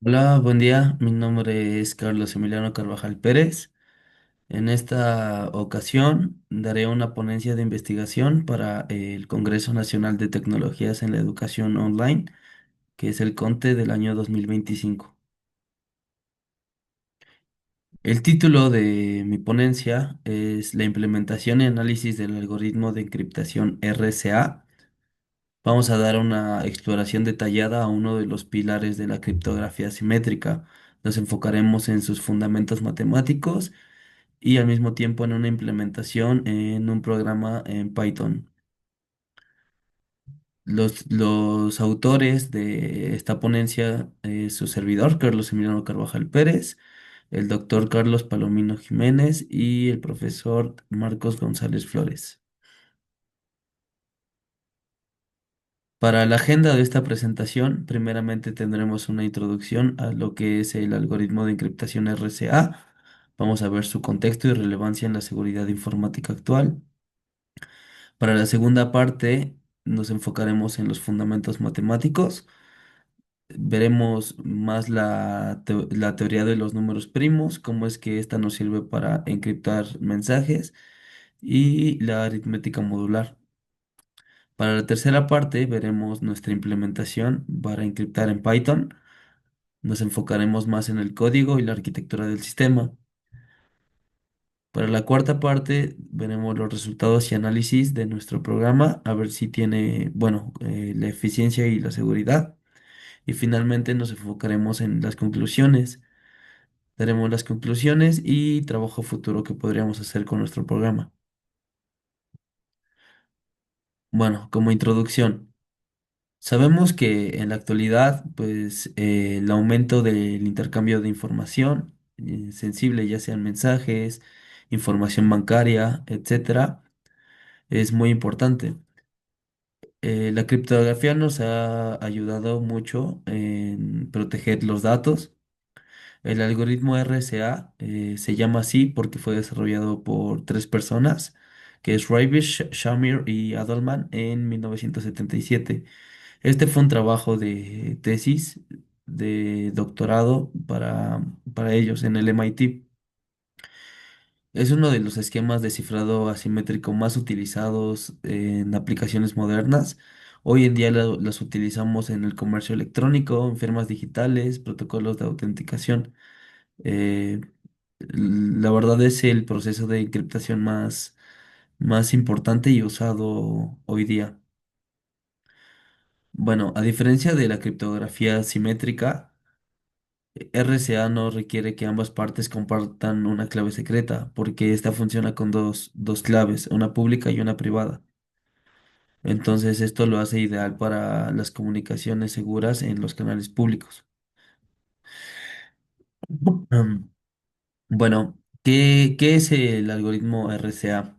Hola, buen día. Mi nombre es Carlos Emiliano Carvajal Pérez. En esta ocasión daré una ponencia de investigación para el Congreso Nacional de Tecnologías en la Educación Online, que es el CONTE del año 2025. El título de mi ponencia es La implementación y análisis del algoritmo de encriptación RSA. Vamos a dar una exploración detallada a uno de los pilares de la criptografía simétrica. Nos enfocaremos en sus fundamentos matemáticos y al mismo tiempo en una implementación en un programa en Python. Los autores de esta ponencia es su servidor, Carlos Emiliano Carvajal Pérez, el doctor Carlos Palomino Jiménez y el profesor Marcos González Flores. Para la agenda de esta presentación, primeramente tendremos una introducción a lo que es el algoritmo de encriptación RSA. Vamos a ver su contexto y relevancia en la seguridad informática actual. Para la segunda parte, nos enfocaremos en los fundamentos matemáticos. Veremos más la teoría de los números primos, cómo es que esta nos sirve para encriptar mensajes y la aritmética modular. Para la tercera parte, veremos nuestra implementación para encriptar en Python. Nos enfocaremos más en el código y la arquitectura del sistema. Para la cuarta parte, veremos los resultados y análisis de nuestro programa, a ver si tiene, bueno, la eficiencia y la seguridad. Y finalmente nos enfocaremos en las conclusiones. Daremos las conclusiones y trabajo futuro que podríamos hacer con nuestro programa. Bueno, como introducción, sabemos que en la actualidad, pues, el aumento del intercambio de información sensible, ya sean mensajes, información bancaria, etcétera, es muy importante. La criptografía nos ha ayudado mucho en proteger los datos. El algoritmo RSA se llama así porque fue desarrollado por tres personas, que es Reibish, Shamir y Adelman en 1977. Este fue un trabajo de tesis de doctorado para ellos en el MIT. Es uno de los esquemas de cifrado asimétrico más utilizados en aplicaciones modernas. Hoy en día las utilizamos en el comercio electrónico, en firmas digitales, protocolos de autenticación. Eh, la verdad es el proceso de encriptación más importante y usado hoy día. Bueno, a diferencia de la criptografía simétrica, RSA no requiere que ambas partes compartan una clave secreta, porque esta funciona con dos claves, una pública y una privada. Entonces, esto lo hace ideal para las comunicaciones seguras en los canales públicos. Mm, Bueno, ¿qué es el algoritmo RSA?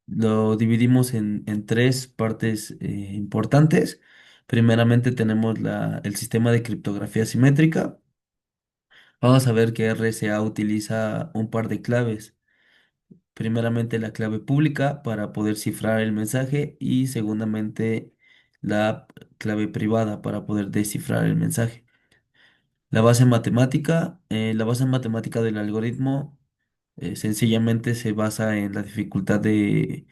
Lo dividimos en tres partes importantes. Primeramente tenemos el sistema de criptografía simétrica. Vamos a ver que RSA utiliza un par de claves. Primeramente la clave pública para poder cifrar el mensaje y segundamente la clave privada para poder descifrar el mensaje. La base matemática del algoritmo sencillamente se basa en la dificultad de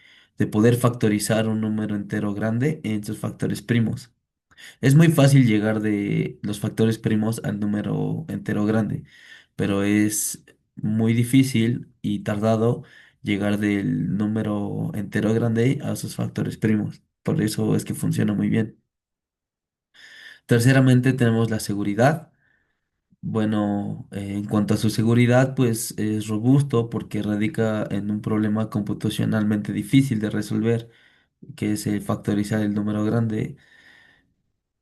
poder factorizar un número entero grande en sus factores primos. Es muy fácil llegar de los factores primos al número entero grande, pero es muy difícil y tardado llegar del número entero grande a sus factores primos. Por eso es que funciona muy bien. Terceramente tenemos la seguridad. Bueno, en cuanto a su seguridad, pues es robusto porque radica en un problema computacionalmente difícil de resolver, que es factorizar el número grande,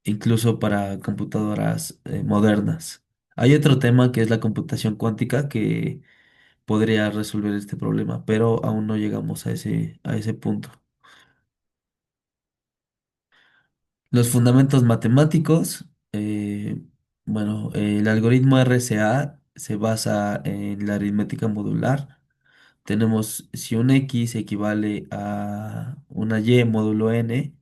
incluso para computadoras modernas. Hay otro tema que es la computación cuántica que podría resolver este problema, pero aún no llegamos a ese punto. Los fundamentos matemáticos, bueno, el algoritmo RSA se basa en la aritmética modular. Tenemos si un x equivale a una y módulo n,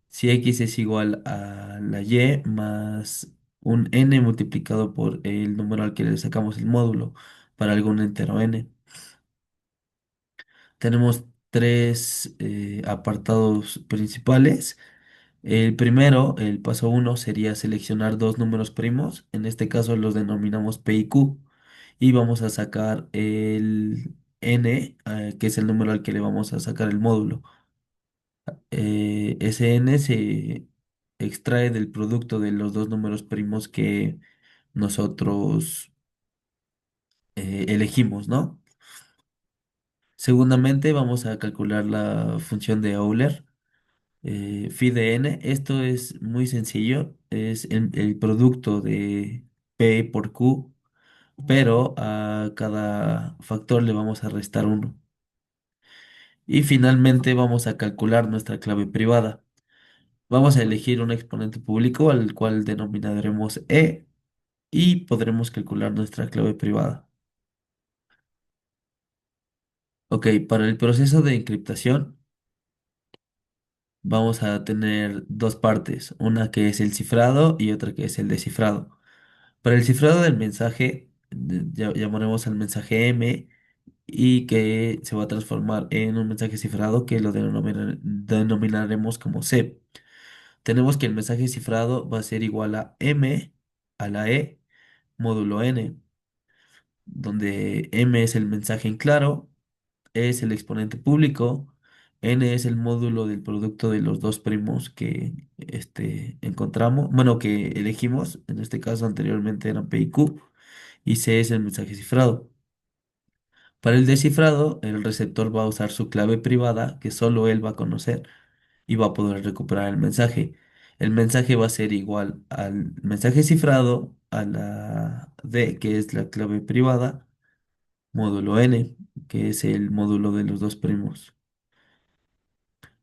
si x es igual a la y más un n multiplicado por el número al que le sacamos el módulo para algún entero n. Tenemos tres apartados principales. El primero, el paso uno, sería seleccionar dos números primos. En este caso los denominamos P y Q. Y vamos a sacar el n, que es el número al que le vamos a sacar el módulo. Ese n se extrae del producto de los dos números primos que nosotros elegimos, ¿no? Segundamente, vamos a calcular la función de Euler. Phi de n, esto es muy sencillo, es el producto de P por Q, pero a cada factor le vamos a restar uno. Y finalmente vamos a calcular nuestra clave privada. Vamos a elegir un exponente público al cual denominaremos E y podremos calcular nuestra clave privada. Ok, para el proceso de encriptación vamos a tener dos partes, una que es el cifrado y otra que es el descifrado. Para el cifrado del mensaje, llamaremos al mensaje M y que se va a transformar en un mensaje cifrado que lo denominaremos como C. Tenemos que el mensaje cifrado va a ser igual a M a la E módulo N, donde M es el mensaje en claro, E es el exponente público, N es el módulo del producto de los dos primos que encontramos, bueno, que elegimos, en este caso anteriormente eran P y Q, y C es el mensaje cifrado. Para el descifrado, el receptor va a usar su clave privada que solo él va a conocer y va a poder recuperar el mensaje. El mensaje va a ser igual al mensaje cifrado, a la D, que es la clave privada, módulo N, que es el módulo de los dos primos.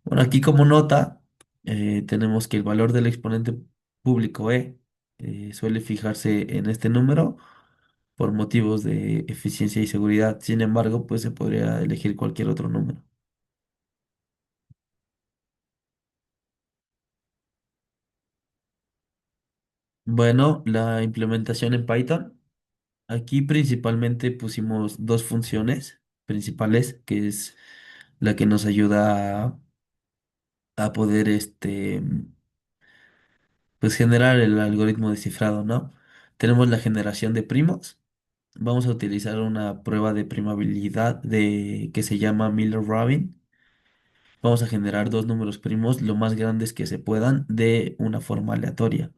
Bueno, aquí como nota, tenemos que el valor del exponente público suele fijarse en este número por motivos de eficiencia y seguridad. Sin embargo, pues se podría elegir cualquier otro número. Bueno, la implementación en Python. Aquí principalmente pusimos dos funciones principales, que es la que nos ayuda a poder pues generar el algoritmo de cifrado, ¿no? Tenemos la generación de primos. Vamos a utilizar una prueba de primabilidad que se llama Miller-Rabin. Vamos a generar dos números primos lo más grandes que se puedan de una forma aleatoria.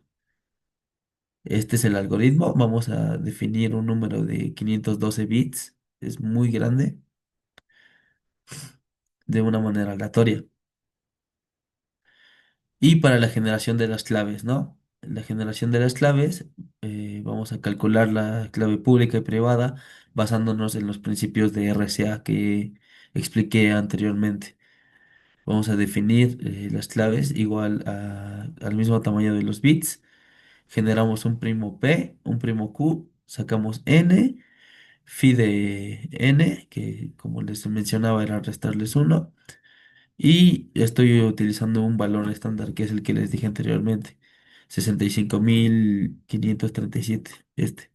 Este es el algoritmo. Vamos a definir un número de 512 bits. Es muy grande de una manera aleatoria. Y para la generación de las claves, ¿no? La generación de las claves, vamos a calcular la clave pública y privada basándonos en los principios de RSA que expliqué anteriormente. Vamos a definir las claves igual al mismo tamaño de los bits. Generamos un primo P, un primo Q, sacamos N, phi de N, que como les mencionaba era restarles uno. Y estoy utilizando un valor estándar que es el que les dije anteriormente, 65.537.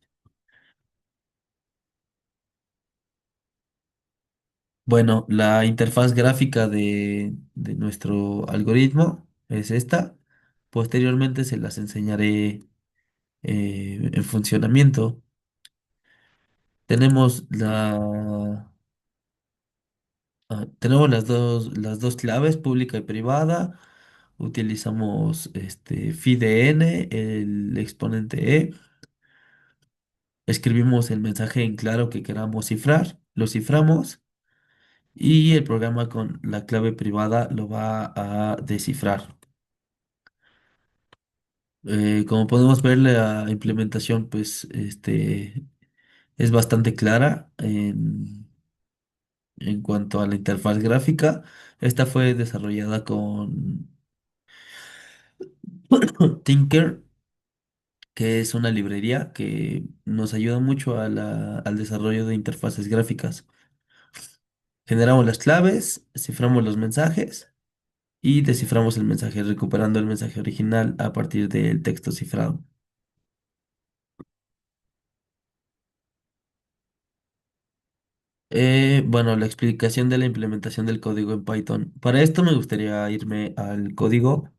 Bueno, la interfaz gráfica de nuestro algoritmo es esta. Posteriormente se las enseñaré en funcionamiento. Tenemos tenemos las dos claves, pública y privada. Utilizamos phi de n, el exponente e. Escribimos el mensaje en claro que queramos cifrar, lo ciframos y el programa con la clave privada lo va a descifrar. Como podemos ver, la implementación pues es bastante clara en cuanto a la interfaz gráfica. Esta fue desarrollada con Tinker, que es una librería que nos ayuda mucho al desarrollo de interfaces gráficas. Generamos las claves, ciframos los mensajes y desciframos el mensaje, recuperando el mensaje original a partir del texto cifrado. Bueno, la explicación de la implementación del código en Python. Para esto me gustaría irme al código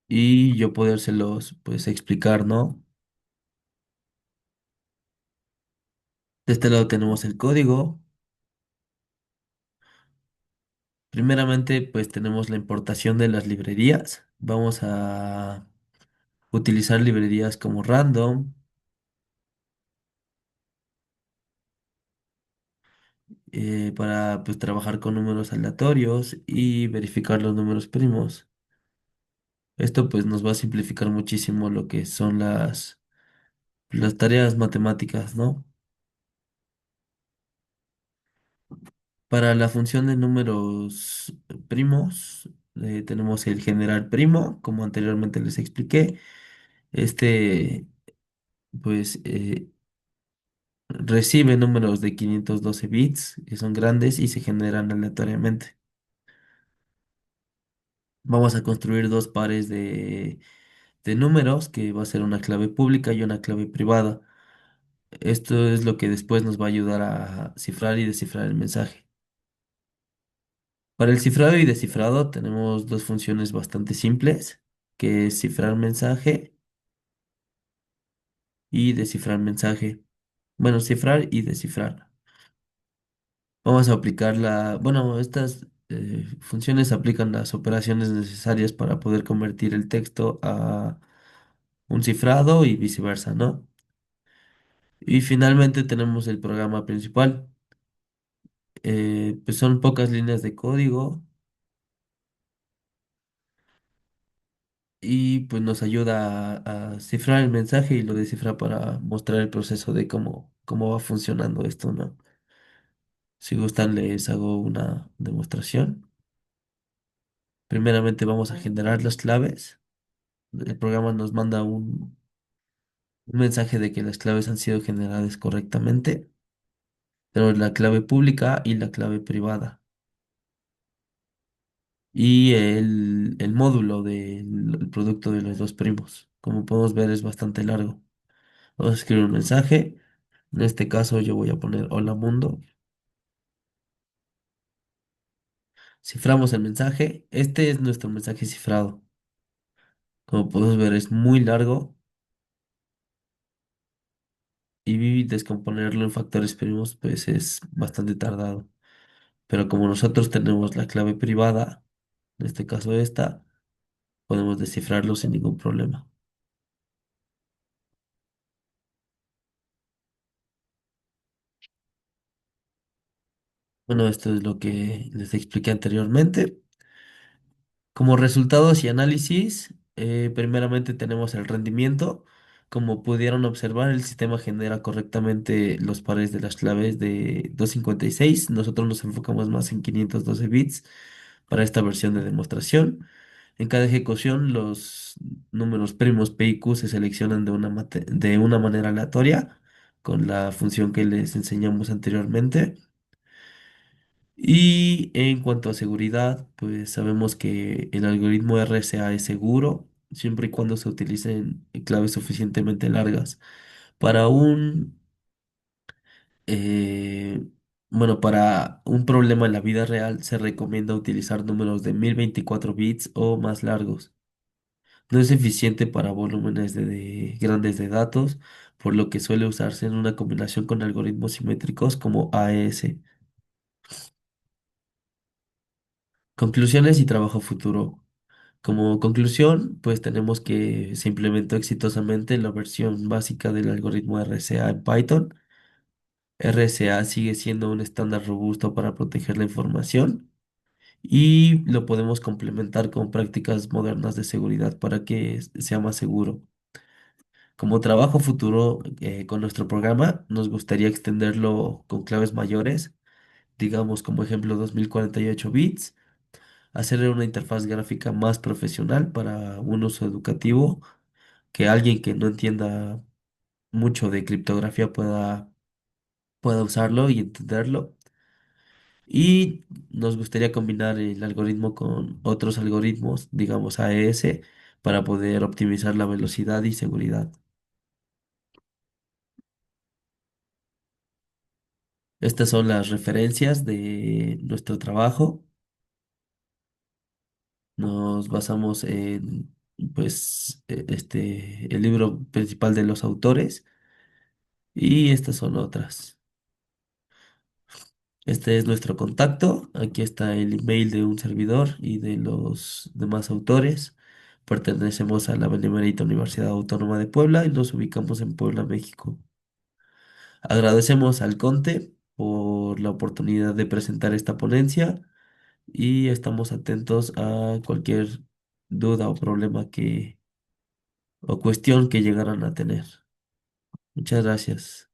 y yo podérselos pues explicar, ¿no? De este lado tenemos el código. Primeramente, pues tenemos la importación de las librerías. Vamos a utilizar librerías como random para pues trabajar con números aleatorios y verificar los números primos. Esto pues nos va a simplificar muchísimo lo que son las tareas matemáticas, ¿no? Para la función de números primos, tenemos el general primo, como anteriormente les expliqué. Este, pues, recibe números de 512 bits, que son grandes y se generan aleatoriamente. Vamos a construir dos pares de números, que va a ser una clave pública y una clave privada. Esto es lo que después nos va a ayudar a cifrar y descifrar el mensaje. Para el cifrado y descifrado tenemos dos funciones bastante simples, que es cifrar mensaje y descifrar mensaje. Bueno, cifrar y descifrar. Vamos a aplicar bueno, estas funciones aplican las operaciones necesarias para poder convertir el texto a un cifrado y viceversa, ¿no? Y finalmente tenemos el programa principal. Pues son pocas líneas de código y pues nos ayuda a cifrar el mensaje y lo descifra para mostrar el proceso de cómo va funcionando esto, ¿no? Si gustan, les hago una demostración. Primeramente vamos a generar las claves. El programa nos manda un mensaje de que las claves han sido generadas correctamente. Tenemos la clave pública y la clave privada. Y el módulo del el producto de los dos primos. Como podemos ver, es bastante largo. Vamos a escribir un mensaje. En este caso yo voy a poner hola mundo. Ciframos el mensaje. Este es nuestro mensaje cifrado. Como podemos ver, es muy largo y descomponerlo en factores primos pues es bastante tardado. Pero como nosotros tenemos la clave privada, en este caso esta, podemos descifrarlo sin ningún problema. Bueno, esto es lo que les expliqué anteriormente. Como resultados y análisis, primeramente tenemos el rendimiento. Como pudieron observar, el sistema genera correctamente los pares de las claves de 256. Nosotros nos enfocamos más en 512 bits para esta versión de demostración. En cada ejecución, los números primos P y Q se seleccionan de una manera aleatoria con la función que les enseñamos anteriormente. Y en cuanto a seguridad, pues sabemos que el algoritmo RSA es seguro siempre y cuando se utilicen claves suficientemente largas. Para eh, para un problema en la vida real se recomienda utilizar números de 1024 bits o más largos. No es eficiente para volúmenes de grandes de datos, por lo que suele usarse en una combinación con algoritmos simétricos como AES. Conclusiones y trabajo futuro. Como conclusión, pues tenemos que se implementó exitosamente la versión básica del algoritmo RSA en Python. RSA sigue siendo un estándar robusto para proteger la información y lo podemos complementar con prácticas modernas de seguridad para que sea más seguro. Como trabajo futuro con nuestro programa, nos gustaría extenderlo con claves mayores, digamos como ejemplo 2048 bits, hacerle una interfaz gráfica más profesional para un uso educativo, que alguien que no entienda mucho de criptografía pueda usarlo y entenderlo. Y nos gustaría combinar el algoritmo con otros algoritmos, digamos AES, para poder optimizar la velocidad y seguridad. Estas son las referencias de nuestro trabajo. Nos basamos en, pues, el libro principal de los autores y estas son otras. Este es nuestro contacto. Aquí está el email de un servidor y de los demás autores. Pertenecemos a la Benemérita Universidad Autónoma de Puebla y nos ubicamos en Puebla, México. Agradecemos al Conte por la oportunidad de presentar esta ponencia y estamos atentos a cualquier duda o problema o cuestión que llegaran a tener. Muchas gracias.